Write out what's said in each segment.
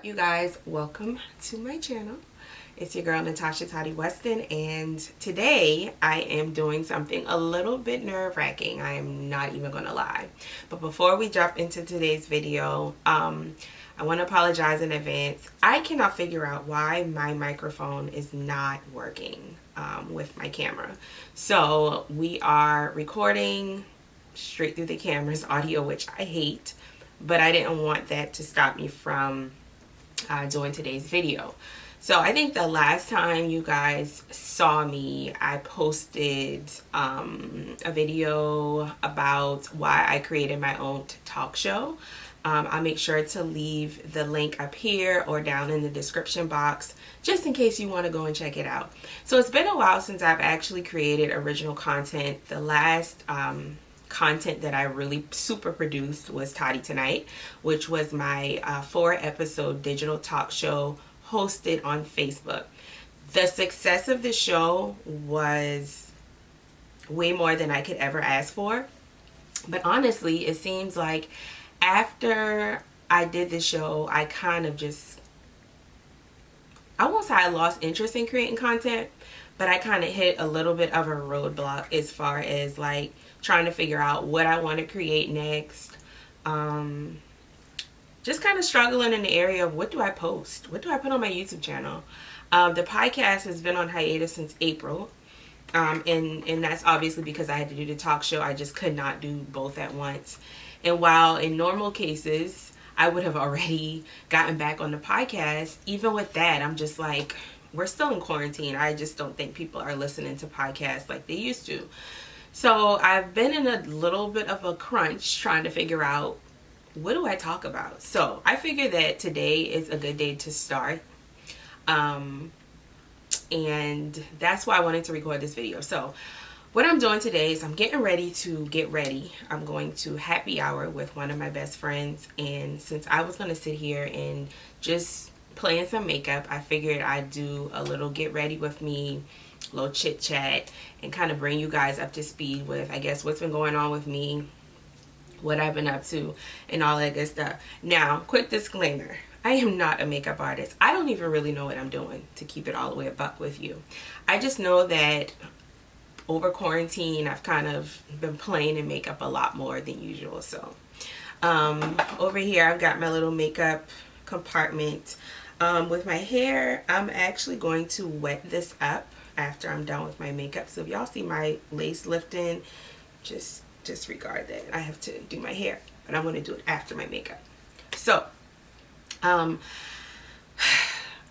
You guys, welcome to my channel. It's your girl Natasha Toddy Weston, and today I am doing something a little bit nerve-wracking. I am not even gonna lie. But before we jump into today's video, I want to apologize in advance. I cannot figure out why my microphone is not working with my camera. So we are recording straight through the camera's audio, which I hate, but I didn't want that to stop me from doing today's video. So I think the last time you guys saw me, I posted a video about why I created my own talk show. I'll make sure to leave the link up here or down in the description box just in case you want to go and check it out. So it's been a while since I've actually created original content. The last content that I really super produced was Toddy Tonight, which was my 4-episode digital talk show hosted on Facebook. The success of the show was way more than I could ever ask for. But honestly, it seems like after I did the show, I kind of just, I won't say I lost interest in creating content, but I kind of hit a little bit of a roadblock as far as like trying to figure out what I want to create next. Just kind of struggling in the area of what do I post? What do I put on my YouTube channel? The podcast has been on hiatus since April. And that's obviously because I had to do the talk show. I just could not do both at once. And while in normal cases, I would have already gotten back on the podcast, even with that, I'm just like, we're still in quarantine. I just don't think people are listening to podcasts like they used to. So I've been in a little bit of a crunch trying to figure out, what do I talk about? So I figured that today is a good day to start. And that's why I wanted to record this video. So what I'm doing today is I'm getting ready to get ready. I'm going to happy hour with one of my best friends. And since I was going to sit here and just play in some makeup, I figured I'd do a little get ready with me, a little chit chat, and kind of bring you guys up to speed with, I guess, what's been going on with me, what I've been up to, and all that good stuff. Now, quick disclaimer. I am not a makeup artist. I don't even really know what I'm doing, to keep it all the way a buck with you. I just know that over quarantine, I've kind of been playing in makeup a lot more than usual. So over here, I've got my little makeup compartment. With my hair, I'm actually going to wet this up after I'm done with my makeup. So if y'all see my lace lifting, just disregard that. I have to do my hair, but I'm going to do it after my makeup. So I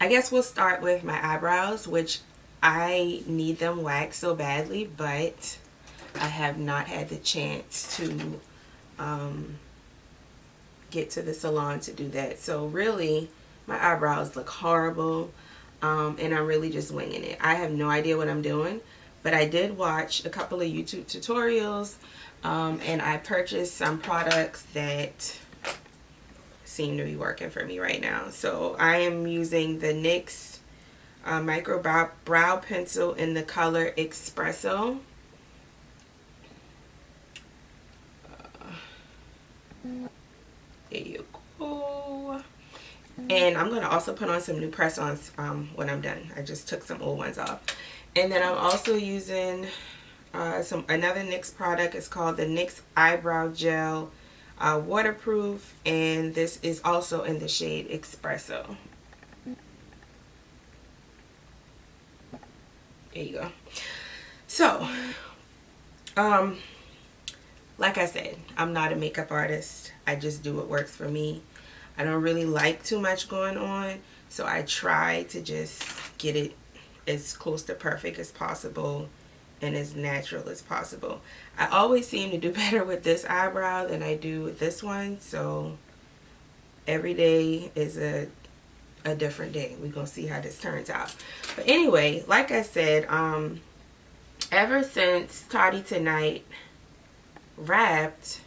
guess we'll start with my eyebrows, which I need them waxed so badly, but I have not had the chance to get to the salon to do that. So really, my eyebrows look horrible, and I'm really just winging it. I have no idea what I'm doing, but I did watch a couple of YouTube tutorials, and I purchased some products that seem to be working for me right now. So I am using the NYX micro brow pencil in the color Espresso. There you go. And I'm going to also put on some new press-ons when I'm done. I just took some old ones off. And then I'm also using another NYX product. It's called the NYX Eyebrow Gel Waterproof. And this is also in the shade Espresso. There you go. So, like I said, I'm not a makeup artist. I just do what works for me. I don't really like too much going on, so I try to just get it as close to perfect as possible and as natural as possible. I always seem to do better with this eyebrow than I do with this one, so every day is a different day. We're gonna see how this turns out. But anyway, like I said, ever since Toddy Tonight wrapped,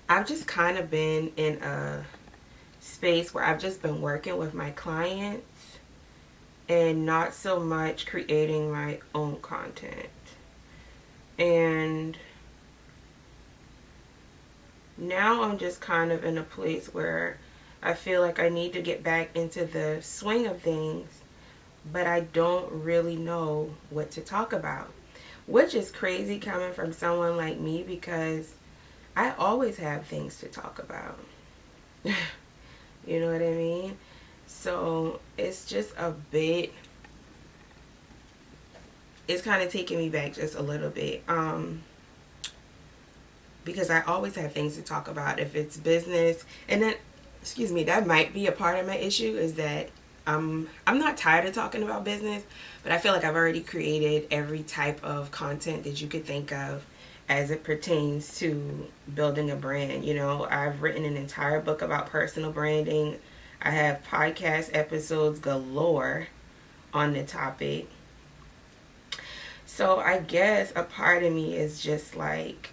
I've just kind of been in a space where I've just been working with my clients and not so much creating my own content. And now I'm just kind of in a place where I feel like I need to get back into the swing of things, but I don't really know what to talk about, which is crazy coming from someone like me because I always have things to talk about. You know what I mean? So it's just a bit, it's kind of taking me back just a little bit. Because I always have things to talk about if it's business. And then, excuse me, that might be a part of my issue is that I'm not tired of talking about business, but I feel like I've already created every type of content that you could think of as it pertains to building a brand. You know, I've written an entire book about personal branding. I have podcast episodes galore on the topic. So I guess a part of me is just like,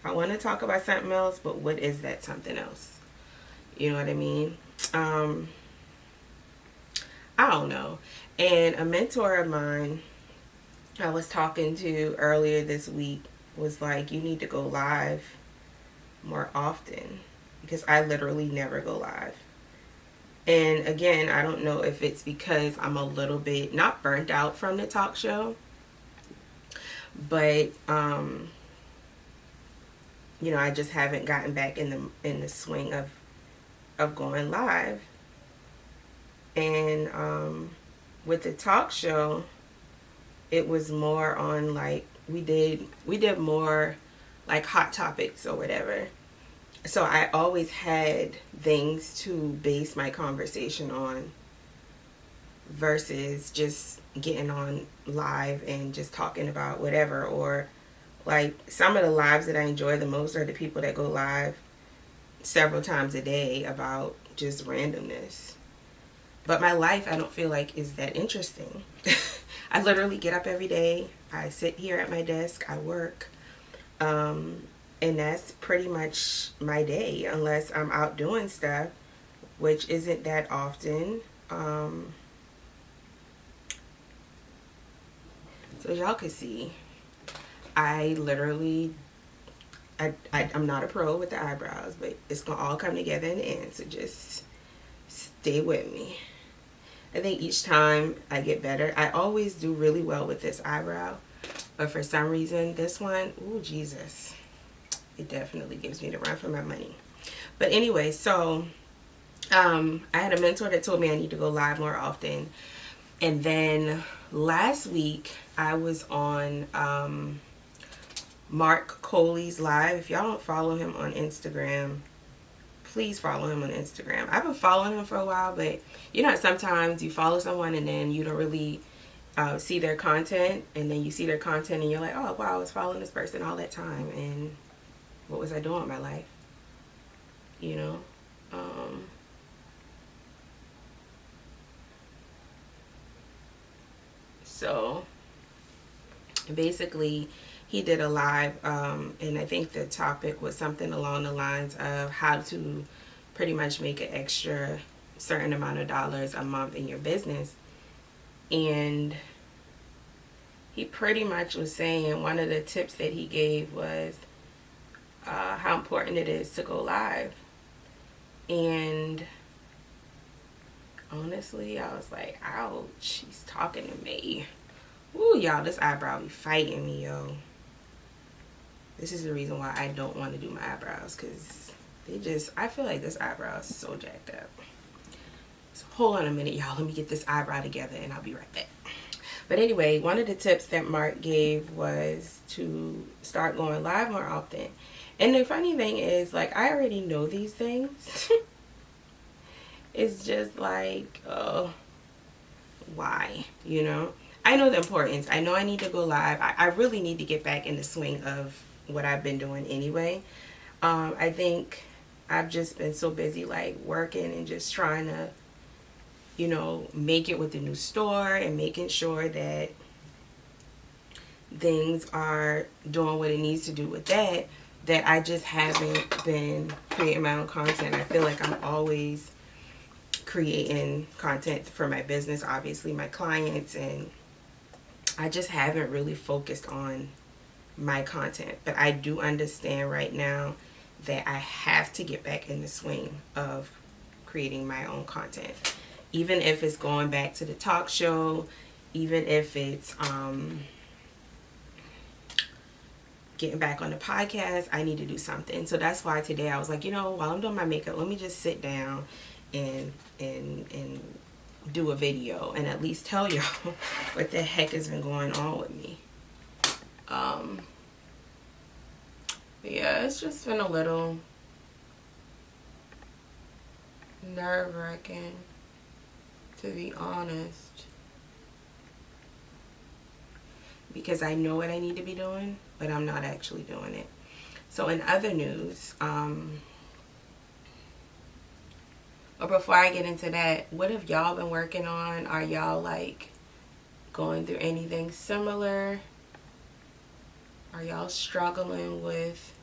I want to talk about something else, but what is that something else? You know what I mean? I don't know. And a mentor of mine I was talking to earlier this week was like, you need to go live more often, because I literally never go live. And again, I don't know if it's because I'm a little bit not burnt out from the talk show, but you know, I just haven't gotten back in the swing of going live. And with the talk show, it was more on like we did more like hot topics or whatever. So I always had things to base my conversation on versus just getting on live and just talking about whatever. Or like some of the lives that I enjoy the most are the people that go live several times a day about just randomness. But my life, I don't feel like is that interesting. I literally get up every day. I sit here at my desk. I work. And that's pretty much my day unless I'm out doing stuff, which isn't that often. So as y'all can see, I literally, I'm not a pro with the eyebrows, but it's going to all come together in the end. So just stay with me. I think each time I get better. I always do really well with this eyebrow, but for some reason this one, ooh, Jesus, it definitely gives me the run for my money. But anyway, so I had a mentor that told me I need to go live more often. And then last week I was on Mark Coley's live. If y'all don't follow him on Instagram, please follow him on Instagram. I've been following him for a while, but you know, sometimes you follow someone and then you don't really see their content, and then you see their content and you're like, oh wow, I was following this person all that time, and what was I doing with my life? You know? So basically he did a live, and I think the topic was something along the lines of how to pretty much make an extra certain amount of dollars a month in your business. And he pretty much was saying one of the tips that he gave was how important it is to go live. And honestly, I was like, ouch, he's talking to me. Ooh, y'all, this eyebrow be fighting me, yo. This is the reason why I don't want to do my eyebrows, because I feel like this eyebrow is so jacked up. So hold on a minute, y'all. Let me get this eyebrow together and I'll be right back. But anyway, one of the tips that Mark gave was to start going live more often. And the funny thing is, like, I already know these things. It's just like, oh, why? You know? I know the importance. I know I need to go live. I really need to get back in the swing of what I've been doing anyway. I think I've just been so busy, like, working and just trying to, you know, make it with the new store and making sure that things are doing what it needs to do with that I just haven't been creating my own content. I feel like I'm always creating content for my business, obviously my clients, and I just haven't really focused on my content. But I do understand right now that I have to get back in the swing of creating my own content. Even if it's going back to the talk show, even if it's getting back on the podcast, I need to do something. So that's why today I was like, you know, while I'm doing my makeup, let me just sit down and do a video and at least tell y'all what the heck has been going on with me. Yeah, it's just been a little nerve-wracking, to be honest, because I know what I need to be doing, but I'm not actually doing it. So in other news, or before I get into that, what have y'all been working on? Are y'all like going through anything similar? Are y'all struggling with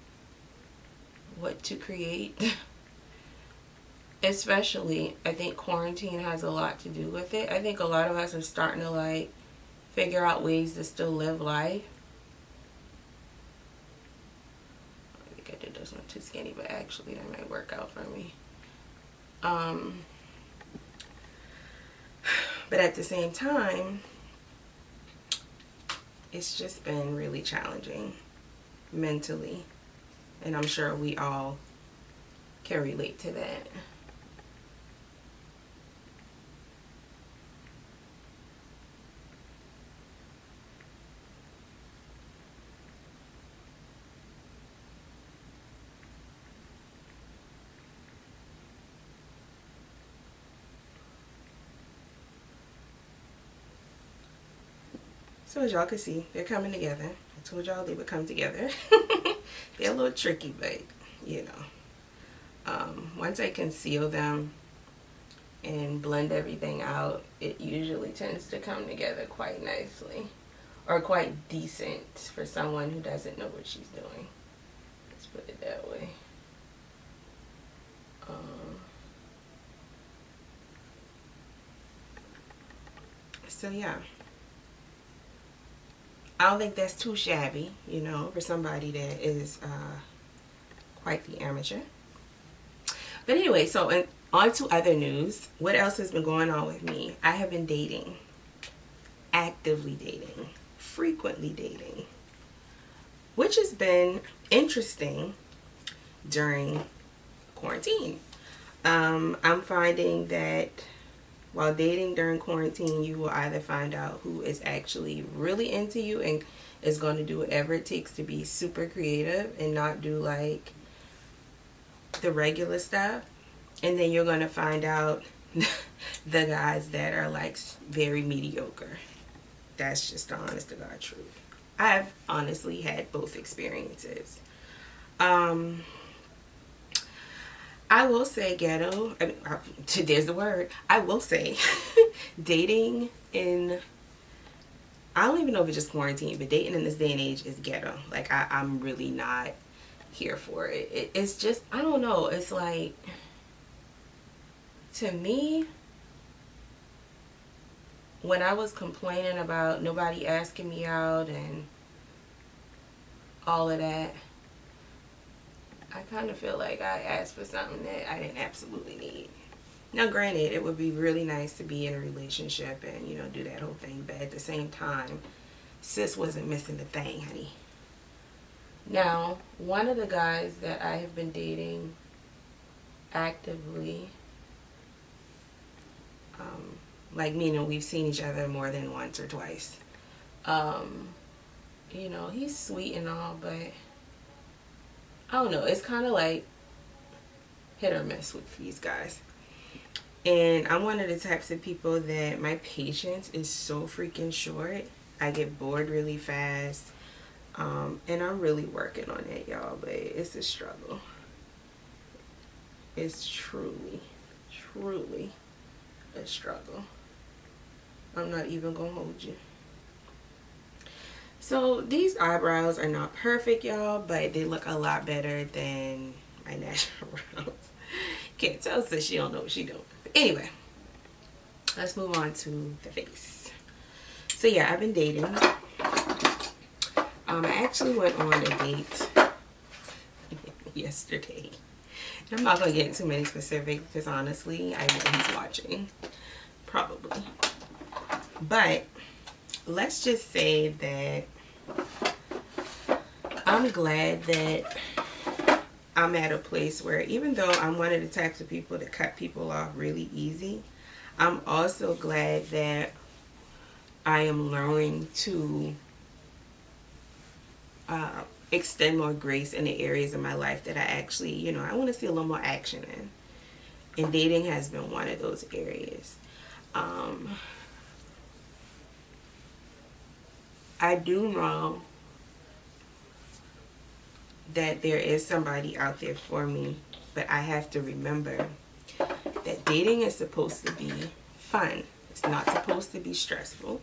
what to create? Especially, I think quarantine has a lot to do with it. I think a lot of us are starting to like figure out ways to still live life. I think I did this one too skinny, but actually that might work out for me. But at the same time, it's just been really challenging mentally, and I'm sure we all can relate to that. So as y'all can see, they're coming together. I told y'all they would come together. They're a little tricky, but you know, once I conceal them and blend everything out, it usually tends to come together quite nicely, or quite decent for someone who doesn't know what she's doing. Let's put it that way. So yeah, I don't think that's too shabby, you know, for somebody that is quite the amateur. But anyway, so on to other news. What else has been going on with me? I have been dating, actively dating, frequently dating, which has been interesting during quarantine. I'm finding that while dating during quarantine, you will either find out who is actually really into you and is going to do whatever it takes to be super creative and not do like the regular stuff. And then you're going to find out the guys that are like very mediocre. That's just the honest to God truth. I've honestly had both experiences. I will say ghetto, there's the word. I will say dating in, I don't even know if it's just quarantine, but dating in this day and age is ghetto. Like I'm really not here for it. It's just, I don't know. It's like, to me, when I was complaining about nobody asking me out and all of that, I kind of feel like I asked for something that I didn't absolutely need. Now, granted, it would be really nice to be in a relationship and, you know, do that whole thing. But at the same time, sis wasn't missing the thing, honey. Now, one of the guys that I have been dating actively, like meaning we've seen each other more than once or twice. You know, he's sweet and all, but I don't know. It's kind of like hit or miss with these guys. And I'm one of the types of people that my patience is so freaking short. I get bored really fast. And I'm really working on it, y'all. But it's a struggle. It's truly, truly a struggle. I'm not even going to hold you. So these eyebrows are not perfect, y'all, but they look a lot better than my natural brows. Can't tell sis she don't know what she doing. But anyway, let's move on to the face. So yeah, I've been dating. I actually went on a date yesterday. I'm not going to get into many specifics because honestly, I know he's watching. Probably. But let's just say that I'm glad that I'm at a place where even though I'm one of the types of people that cut people off really easy, I'm also glad that I am learning to extend more grace in the areas of my life that I actually, you know, I want to see a little more action in. And dating has been one of those areas. I do know that there is somebody out there for me, but I have to remember that dating is supposed to be fun. It's not supposed to be stressful.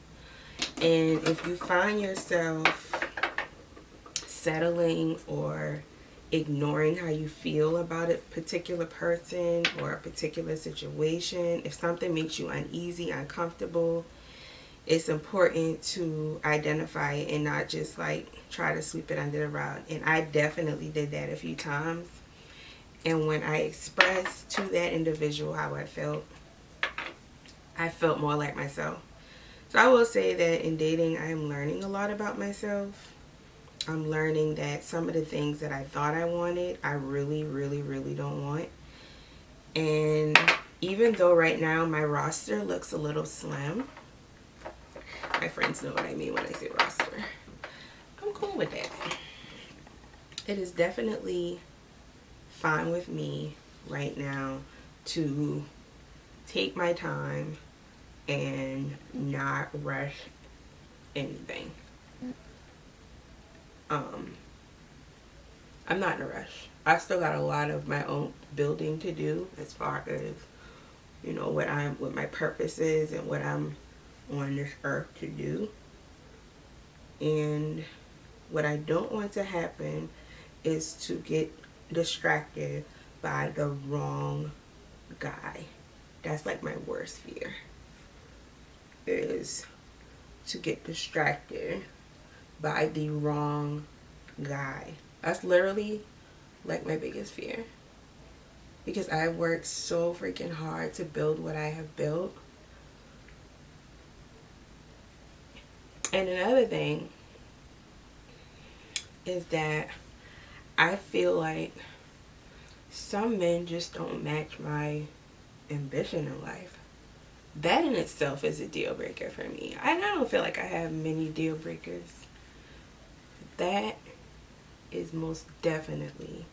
And if you find yourself settling or ignoring how you feel about a particular person or a particular situation, if something makes you uneasy, uncomfortable, it's important to identify it and not just like try to sweep it under the rug. And I definitely did that a few times. And when I expressed to that individual how I felt more like myself. So I will say that in dating, I am learning a lot about myself. I'm learning that some of the things that I thought I wanted, I really, really, really don't want. And even though right now my roster looks a little slim, my friends know what I mean when I say roster, I'm cool with that. It is definitely fine with me right now to take my time and not rush anything. I'm not in a rush. I still got a lot of my own building to do as far as, you know, what my purpose is and what I'm on this earth to do. And what I don't want to happen is to get distracted by the wrong guy. That's like my worst fear, is to get distracted by the wrong guy. That's literally like my biggest fear, because I worked so freaking hard to build what I have built. And another thing is that I feel like some men just don't match my ambition in life. That in itself is a deal breaker for me. I don't feel like I have many deal breakers. That is most definitely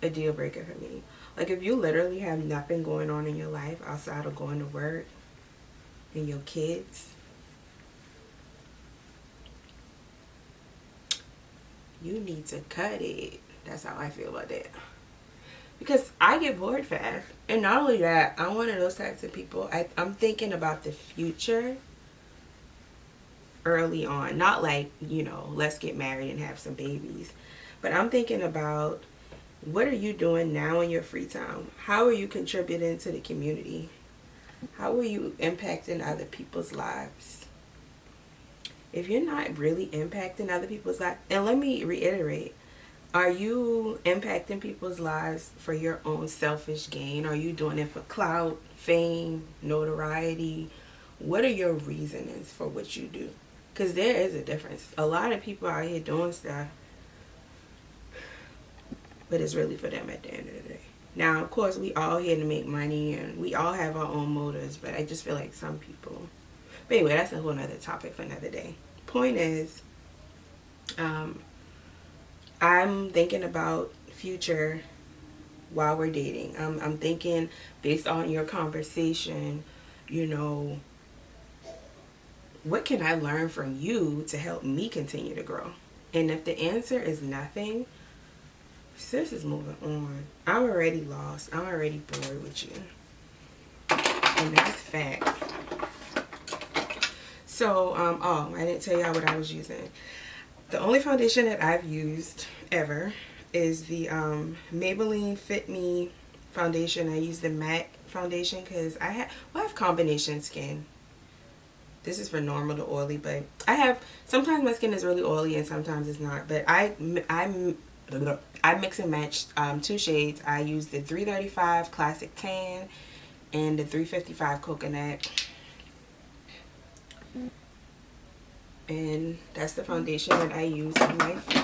a deal breaker for me. Like if you literally have nothing going on in your life outside of going to work and your kids, you need to cut it. That's how I feel about that. Because I get bored fast. And not only that, I'm one of those types of people. I'm thinking about the future early on. Not like, you know, let's get married and have some babies. But I'm thinking about, what are you doing now in your free time? How are you contributing to the community? How are you impacting other people's lives? If you're not really impacting other people's lives, and let me reiterate, are you impacting people's lives for your own selfish gain? Are you doing it for clout, fame, notoriety? What are your reasonings for what you do? Because there is a difference. A lot of people out here doing stuff, but it's really for them at the end of the day. Now, of course, we all here to make money and we all have our own motives, but I just feel like some people... But anyway, that's a whole nother topic for another day. Point is, I'm thinking about future while we're dating. I'm thinking based on your conversation, you know, what can I learn from you to help me continue to grow? And if the answer is nothing, sis is moving on. I'm already lost. I'm already bored with you. And that's fact. So, oh, I didn't tell y'all what I was using. The only foundation that I've used ever is the Maybelline Fit Me foundation. I use the matte foundation because I have combination skin. This is for normal to oily, but sometimes my skin is really oily and sometimes it's not. But I I mix and matched 2 shades. I used the 335 Classic Tan and the 355 Coconut. And that's the foundation that I use on my face.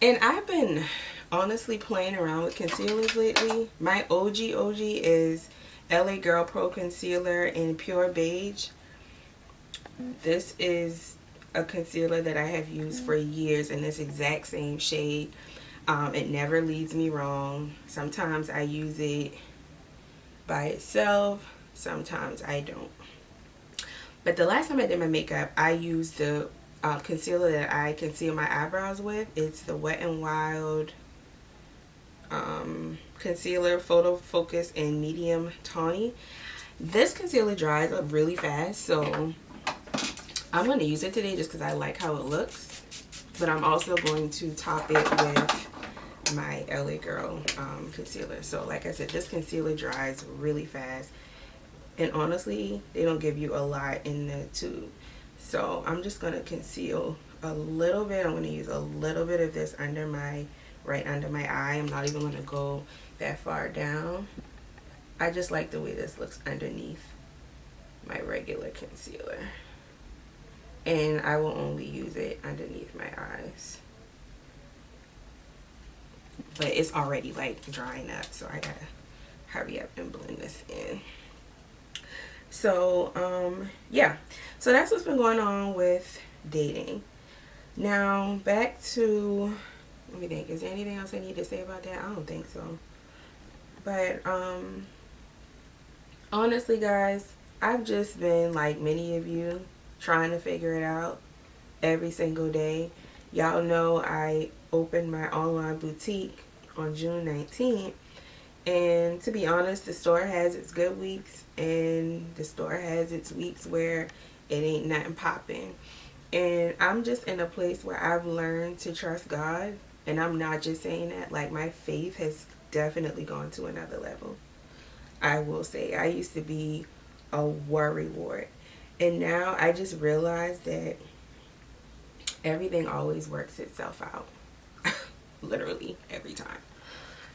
And I've been honestly playing around with concealers lately. My OG is LA Girl Pro Concealer in Pure Beige. This is a concealer that I have used for years in this exact same shade. It never leads me wrong. Sometimes I use it by itself, sometimes I don't. But the last time I did my makeup, I used the concealer that I conceal my eyebrows with. It's the Wet n Wild concealer, Photo Focus in Medium Tawny. This concealer dries up really fast, so I'm going to use it today just because I like how it looks. But I'm also going to top it with my LA Girl concealer. So like I said, this concealer dries really fast. And honestly, they don't give you a lot in the tube. So I'm just going to conceal a little bit. I'm going to use a little bit of this under my, right under my eye. I'm not even going to go that far down. I just like the way this looks underneath my regular concealer. And I will only use it underneath my eyes. But it's already like drying up, so I gotta hurry up and blend this in. So yeah, so that's what's been going on with dating. Now back to, let me think, is there anything else I need to say about that? I don't think so. But honestly guys, I've just been like many of you, trying to figure it out every single day. Y'all know I opened my online boutique on June 19th, and to be honest, the store has its good weeks and the store has its weeks where it ain't nothing popping. And I'm just in a place where I've learned to trust God, and I'm not just saying that, like my faith has definitely gone to another level. I will say, I used to be a worry wart, and now I just realized that everything always works itself out. Literally every time.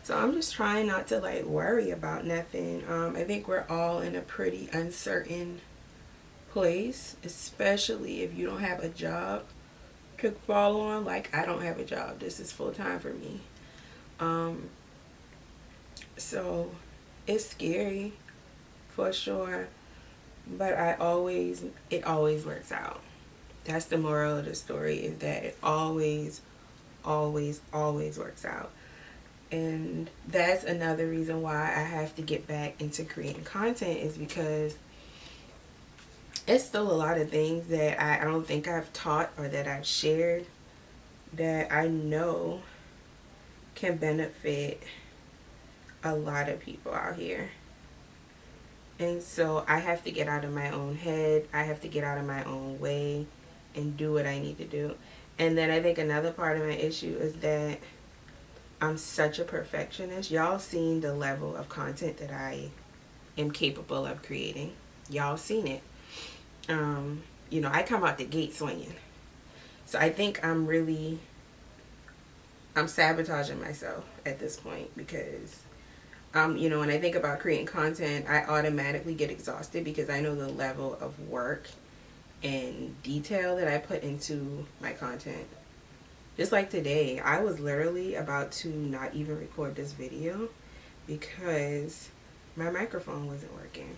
So I'm just trying not to like worry about nothing. I think we're all in a pretty uncertain place, especially if you don't have a job to fall on. Like I don't have a job. This is full time for me. So it's scary for sure, but it always works out. That's the moral of the story, is that it always works out. And that's another reason why I have to get back into creating content, is because it's still a lot of things that I don't think I've taught or that I've shared that I know can benefit a lot of people out here. And so I have to get out of my own head. I have to get out of my own way and do what I need to do. And then I think another part of my issue is that I'm such a perfectionist. Y'all seen the level of content that I am capable of creating. Y'all seen it. You know, I come out the gate swinging. So I think I'm sabotaging myself at this point, because you know, when I think about creating content, I automatically get exhausted because I know the level of work and detail that I put into my content. Just like today, I was literally about to not even record this video because my microphone wasn't working.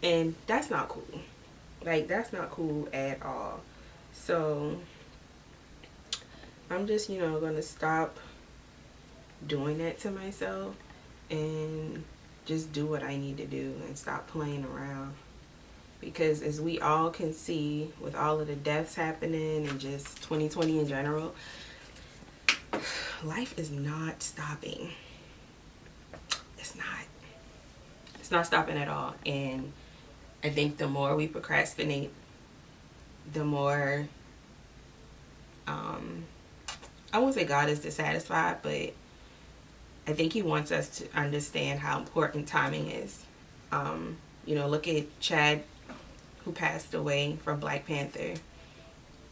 And that's not cool. Like, that's not cool at all. So I'm just, you know, gonna stop doing that to myself and just do what I need to do and stop playing around. Because as we all can see, with all of the deaths happening and just 2020 in general, life is not stopping. It's not stopping at all. And I think the more we procrastinate, the more I won't say God is dissatisfied, but I think he wants us to understand how important timing is. You know, look at Chad, who passed away from Black Panther.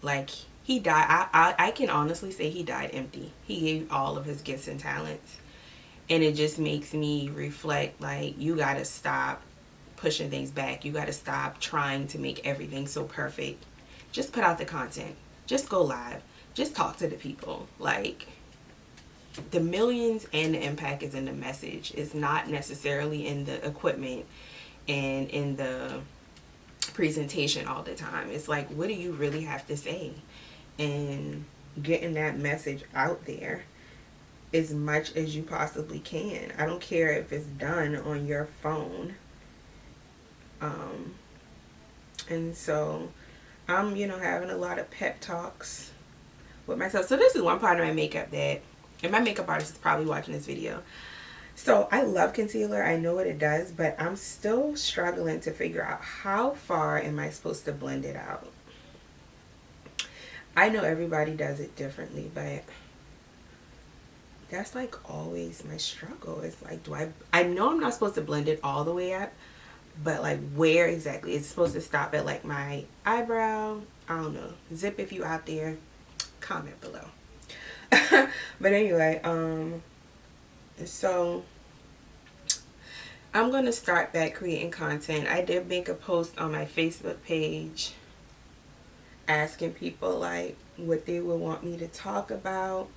Like, he died. I can honestly say he died empty. He gave all of his gifts and talents. And it just makes me reflect, like, you got to stop pushing things back. You got to stop trying to make everything so perfect. Just put out the content. Just go live. Just talk to the people. Like, the millions and the impact is in the message. It's not necessarily in the equipment and in the presentation all the time. It's like, what do you really have to say? And getting that message out there as much as you possibly can. I don't care if it's done on your phone. And so I'm, having a lot of pep talks with myself. So this is one part of my makeup that, and my makeup artist is probably watching this video. So I love concealer. I know what it does, but I'm still struggling to figure out how far am I supposed to blend it out. I know everybody does it differently, but that's like always my struggle. It's like, I know I'm not supposed to blend it all the way up, but like where exactly? It's supposed to stop at like my eyebrow. I don't know. Zip, if you out there, comment below. But anyway, so I'm gonna start back creating content. I did make a post on my Facebook page asking people like what they would want me to talk about.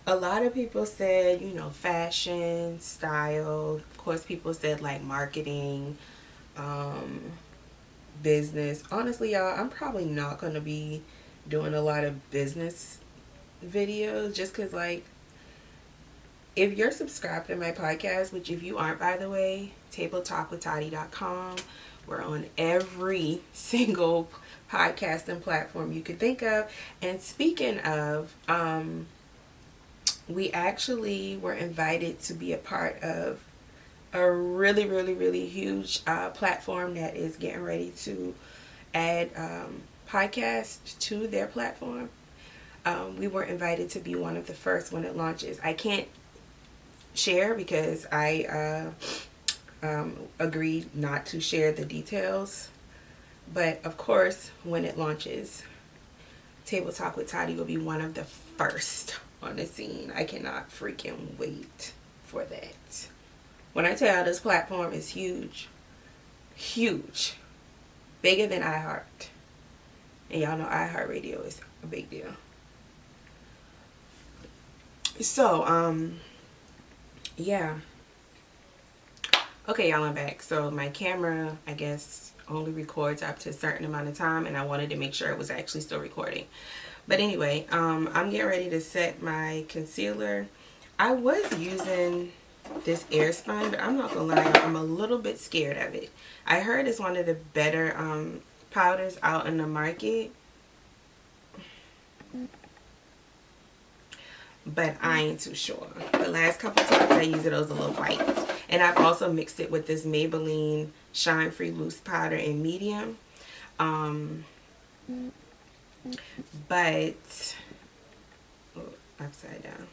A lot of people said, fashion, style. Of course, people said like marketing, business. Honestly, y'all, I'm probably not going to be doing a lot of business videos just because, like, if you're subscribed to my podcast, which if you aren't, by the way, tabletalkwithtati.com. We're on every single podcasting platform you could think of. And speaking of, we actually were invited to be a part of a really, really, really huge platform that is getting ready to add podcasts to their platform. We were invited to be one of the first when it launches. I can't share because I agreed not to share the details. But of course, when it launches, Table Talk with Tati will be one of the first on the scene. I cannot freaking wait for that. When I tell you this platform is huge, huge, bigger than iHeart. And y'all know iHeartRadio is a big deal. So, yeah. Okay, y'all, I'm back. So my camera, I guess, only records up to a certain amount of time, and I wanted to make sure it was actually still recording. But anyway, I'm getting ready to set my concealer. I was using this Airspun, but I'm not gonna lie, I'm a little bit scared of it. I heard it's one of the better powders out in the market, but I ain't too sure. The last couple times I used it was a little white. And I've also mixed it with this Maybelline Shine Free Loose Powder in medium. But upside down.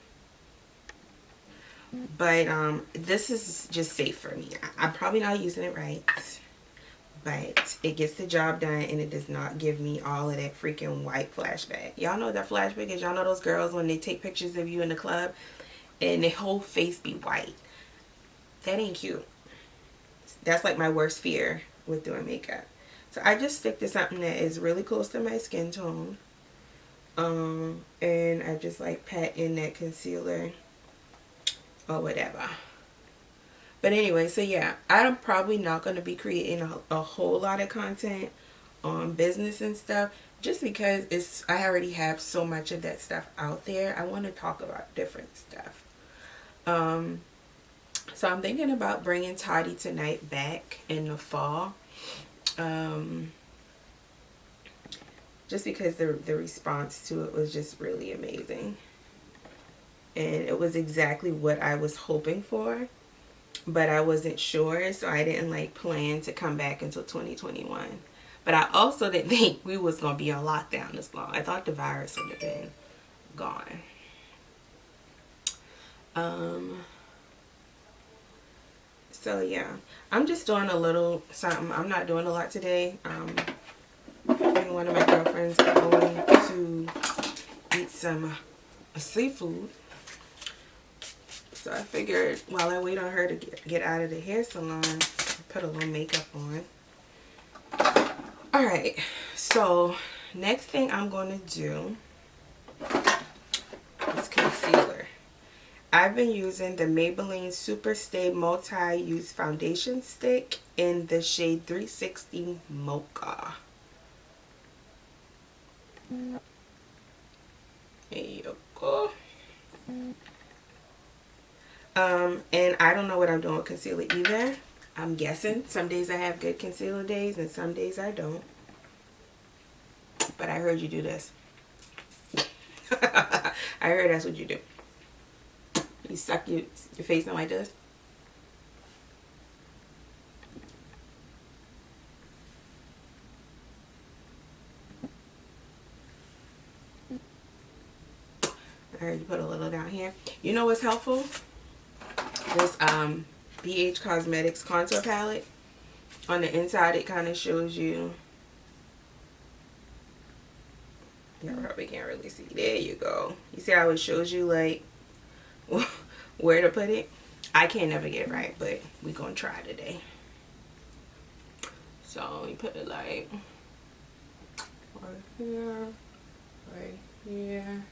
But this is just safe for me. I'm probably not using it right, but it gets the job done, and it does not give me all of that freaking white flashback. Y'all know what that flashback is? Y'all know those girls when they take pictures of you in the club and their whole face be white? That ain't cute. That's like my worst fear with doing makeup. So I just stick to something that is really close to my skin tone. And I just like pat in that concealer or whatever. But anyway, so yeah, I'm probably not going to be creating a whole lot of content on business and stuff, just because I already have so much of that stuff out there. I want to talk about different stuff. So I'm thinking about bringing Toddy Tonight back in the fall. Just because the response to it was just really amazing. And it was exactly what I was hoping for. But I wasn't sure, so I didn't like plan to come back until 2021. But I also didn't think we was going to be on lockdown this long. I thought the virus would have been gone. So yeah, I'm just doing a little something. I'm not doing a lot today. Me and one of my girlfriends are going to eat some seafood. So I figured while I wait on her to get out of the hair salon, put a little makeup on. Alright, so next thing I'm going to do is concealer. I've been using the Maybelline Super Stay Multi-Use Foundation Stick in the shade 360 Mocha. There you go. And I don't know what I'm doing with concealer either. I'm guessing. Some days I have good concealer days and some days I don't. But I heard you do this. I heard that's what you do. You suck your face in like this. I heard you put a little down here. You know what's helpful? This BH Cosmetics contour palette. On the inside it kind of shows you. You probably can't really see. There you go. You see how it shows you like where to put it? I can't never get it right, but we gonna try today. So you put it like right here, right here.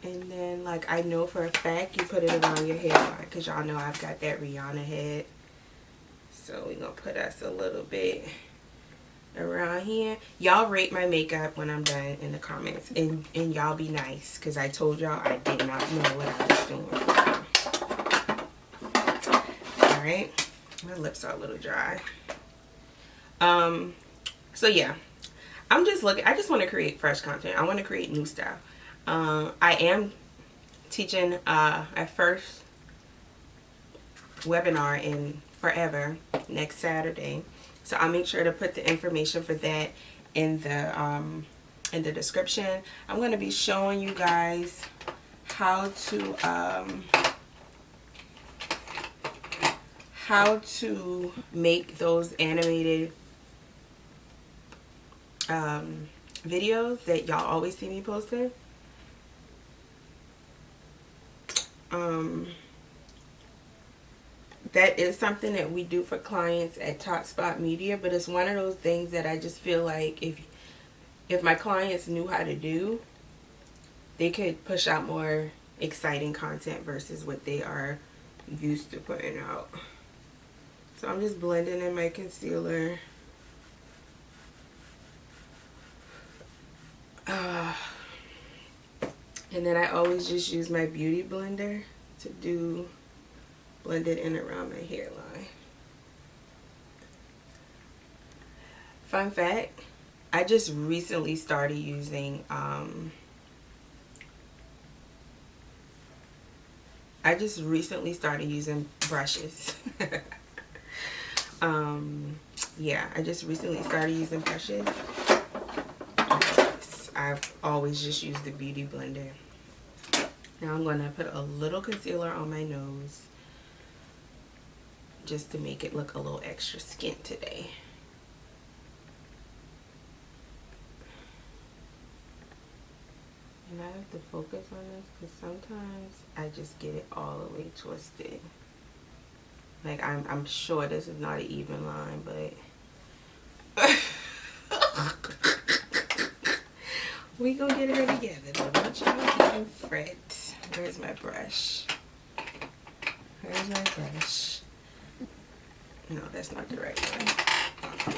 And then, like, I know for a fact you put it around your hairline because y'all know I've got that Rihanna head. So we're going to put us a little bit around here. Y'all rate my makeup when I'm done in the comments. And y'all be nice because I told y'all I did not know what I was doing. Alright. My lips are a little dry. So, yeah. I just want to create fresh content. I want to create new stuff. I am teaching a first webinar in forever next Saturday, so I'll make sure to put the information for that in the description. I'm going to be showing you guys how to make those animated videos that y'all always see me posting. That is something that we do for clients at Top Spot Media, but it's one of those things that I just feel like if my clients knew how to do, they could push out more exciting content versus what they are used to putting out. So I'm just blending in my concealer. And then I always just use my beauty blender to blend it in around my hairline. Fun fact, I just recently started using brushes. Yeah, I just recently started using brushes. I've always just used the beauty blender. Now I'm going to put a little concealer on my nose just to make it look a little extra skint today. And I have to focus on this because sometimes I just get it all the way twisted. Like I'm sure this is not an even line, but we gonna get her together though. Don't y'all even fret. Where's my brush? Where's my brush? No, that's not the right one. Oh, there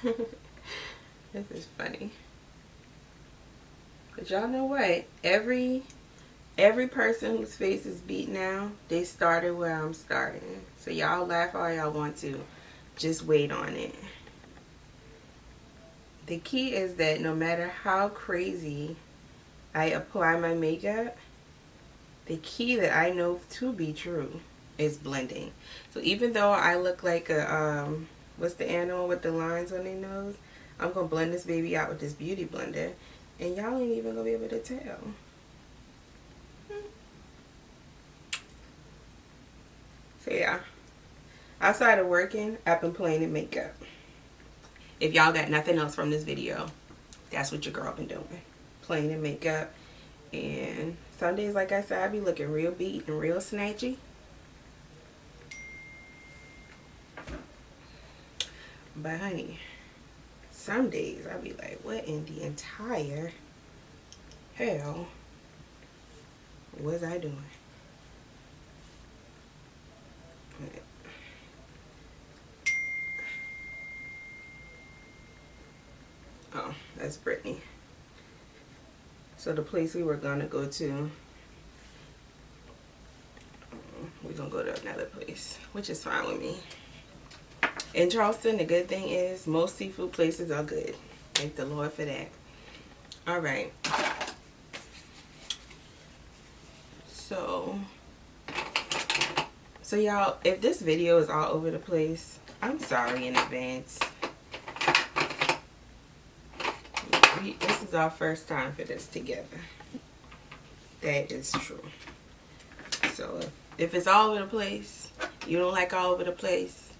we go. This is funny. But y'all know what? Every person whose face is beat now, they started where I'm starting. So y'all laugh all y'all want to. Just wait on it. The key is that no matter how crazy I apply my makeup, the key that I know to be true is blending. So even though I look like a, what's the animal with the lines on their nose? I'm going to blend this baby out with this beauty blender. And y'all ain't even going to be able to tell. So yeah. Outside of working, I've been playing in makeup. if y'all got nothing else from this video, that's what your girl been doing. Playing in makeup. And some days, like I said, I be looking real beat and real snatchy. But honey, some days I be like, what in the entire hell was I doing? Oh, that's Brittany. So the place we were gonna go to, we're gonna go to another place, which is fine with me. In Charleston, the good thing is most seafood places are good. Thank the Lord for that. All right. So y'all, if this video is all over the place, I'm sorry in advance. This is our first time for this together. That is true. So if it's all over the place, you don't like all over the place,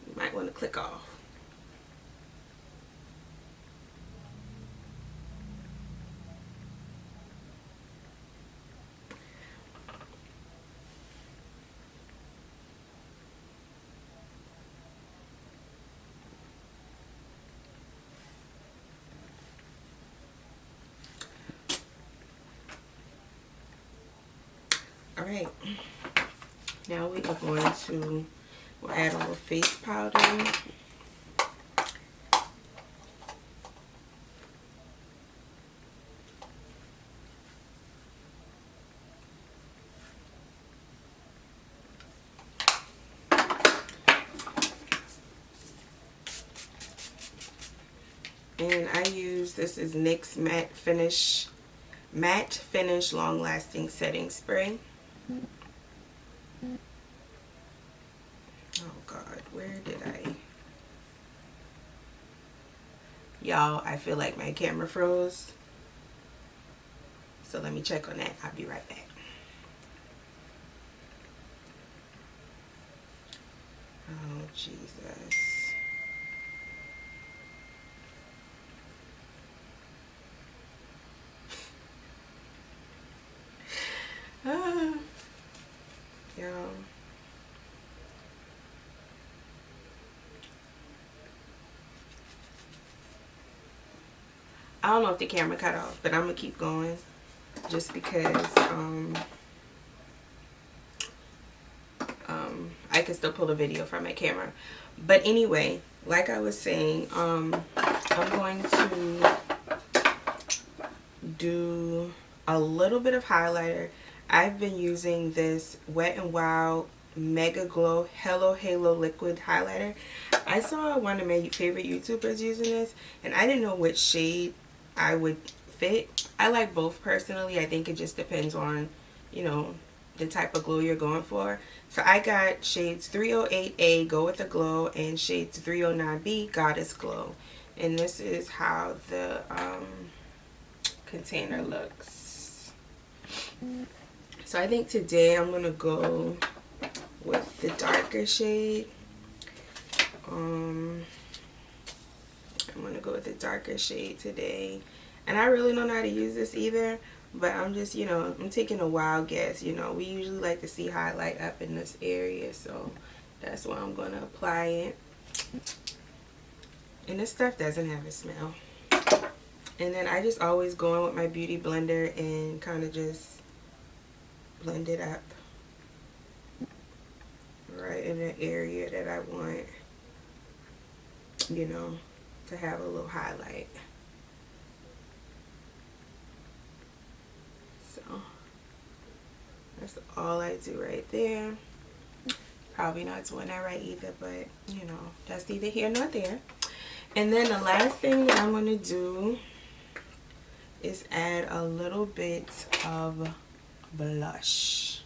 you might want to click off. All right, now we are going to add a little face powder. And I use, this is NYX Matte Finish Long Lasting Setting Spray. Oh God, where did I? Y'all, I feel like my camera froze. So let me check on that. I'll be right back. Oh, Jesus. Y'all. I don't know if the camera cut off, but I'm gonna keep going just because I can still pull the video from my camera. But anyway, like I was saying, I'm going to do a little bit of highlighter. I've been using this Wet n Wild Mega Glow Hello Halo Liquid Highlighter. I saw one of my favorite YouTubers using this, and I didn't know which shade I would fit. I like both personally. I think it just depends on, you know, the type of glow you're going for. So I got shades 308A, Go With The Glow, and shades 309B, Goddess Glow. And this is how the container looks. So I think today I'm going to go with the darker shade. I'm going to go with the darker shade today. And I really don't know how to use this either. But I'm just, you know, I'm taking a wild guess. You know, we usually like to see highlight up in this area. So that's why I'm going to apply it. And this stuff doesn't have a smell. And then I just always go in with my beauty blender and kind of just blend it up right in the area that I want, you know, to have a little highlight. So that's all I do right there. Probably not doing that right either, but you know, that's neither here nor there. And then the last thing that I'm going to do is add a little bit of blush.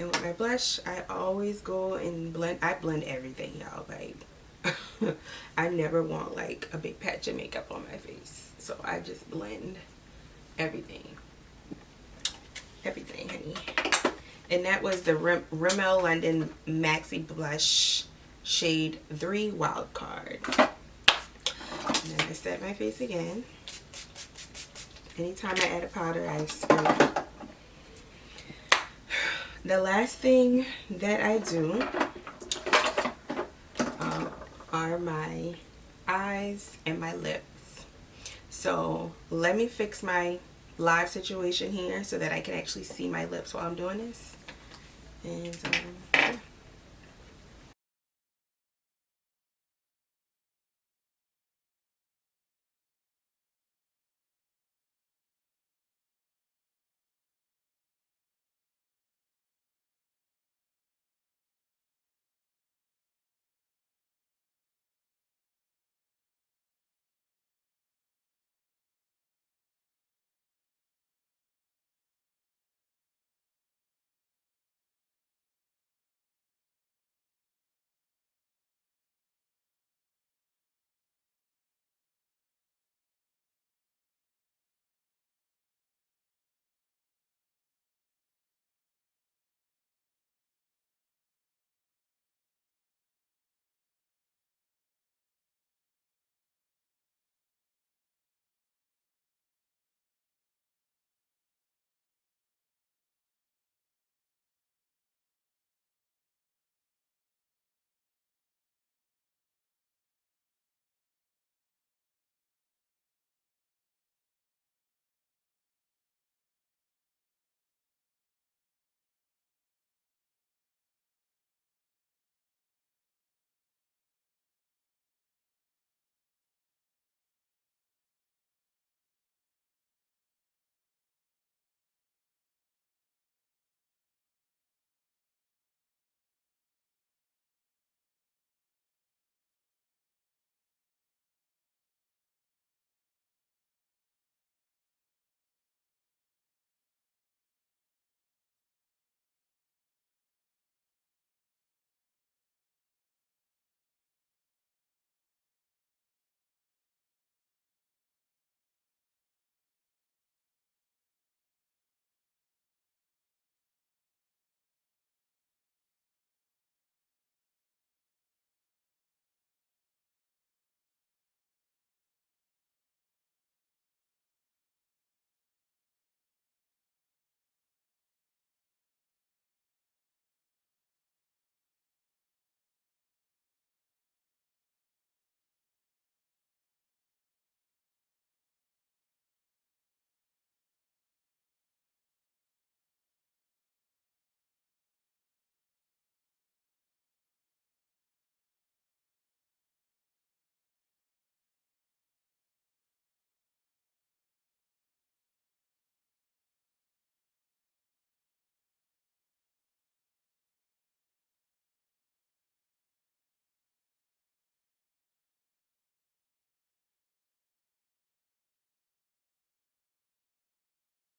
And with my blush, I always go and blend. I blend everything, y'all. Like, I never want like a big patch of makeup on my face. So I just blend everything. Everything, honey. And that was the Rimmel London Maxi Blush Shade 3 Wild Card. And then I set my face again. Anytime I add a powder, I spray it. The last thing that I do are my eyes and my lips. So let me fix my live situation here so that I can actually see my lips while I'm doing this. And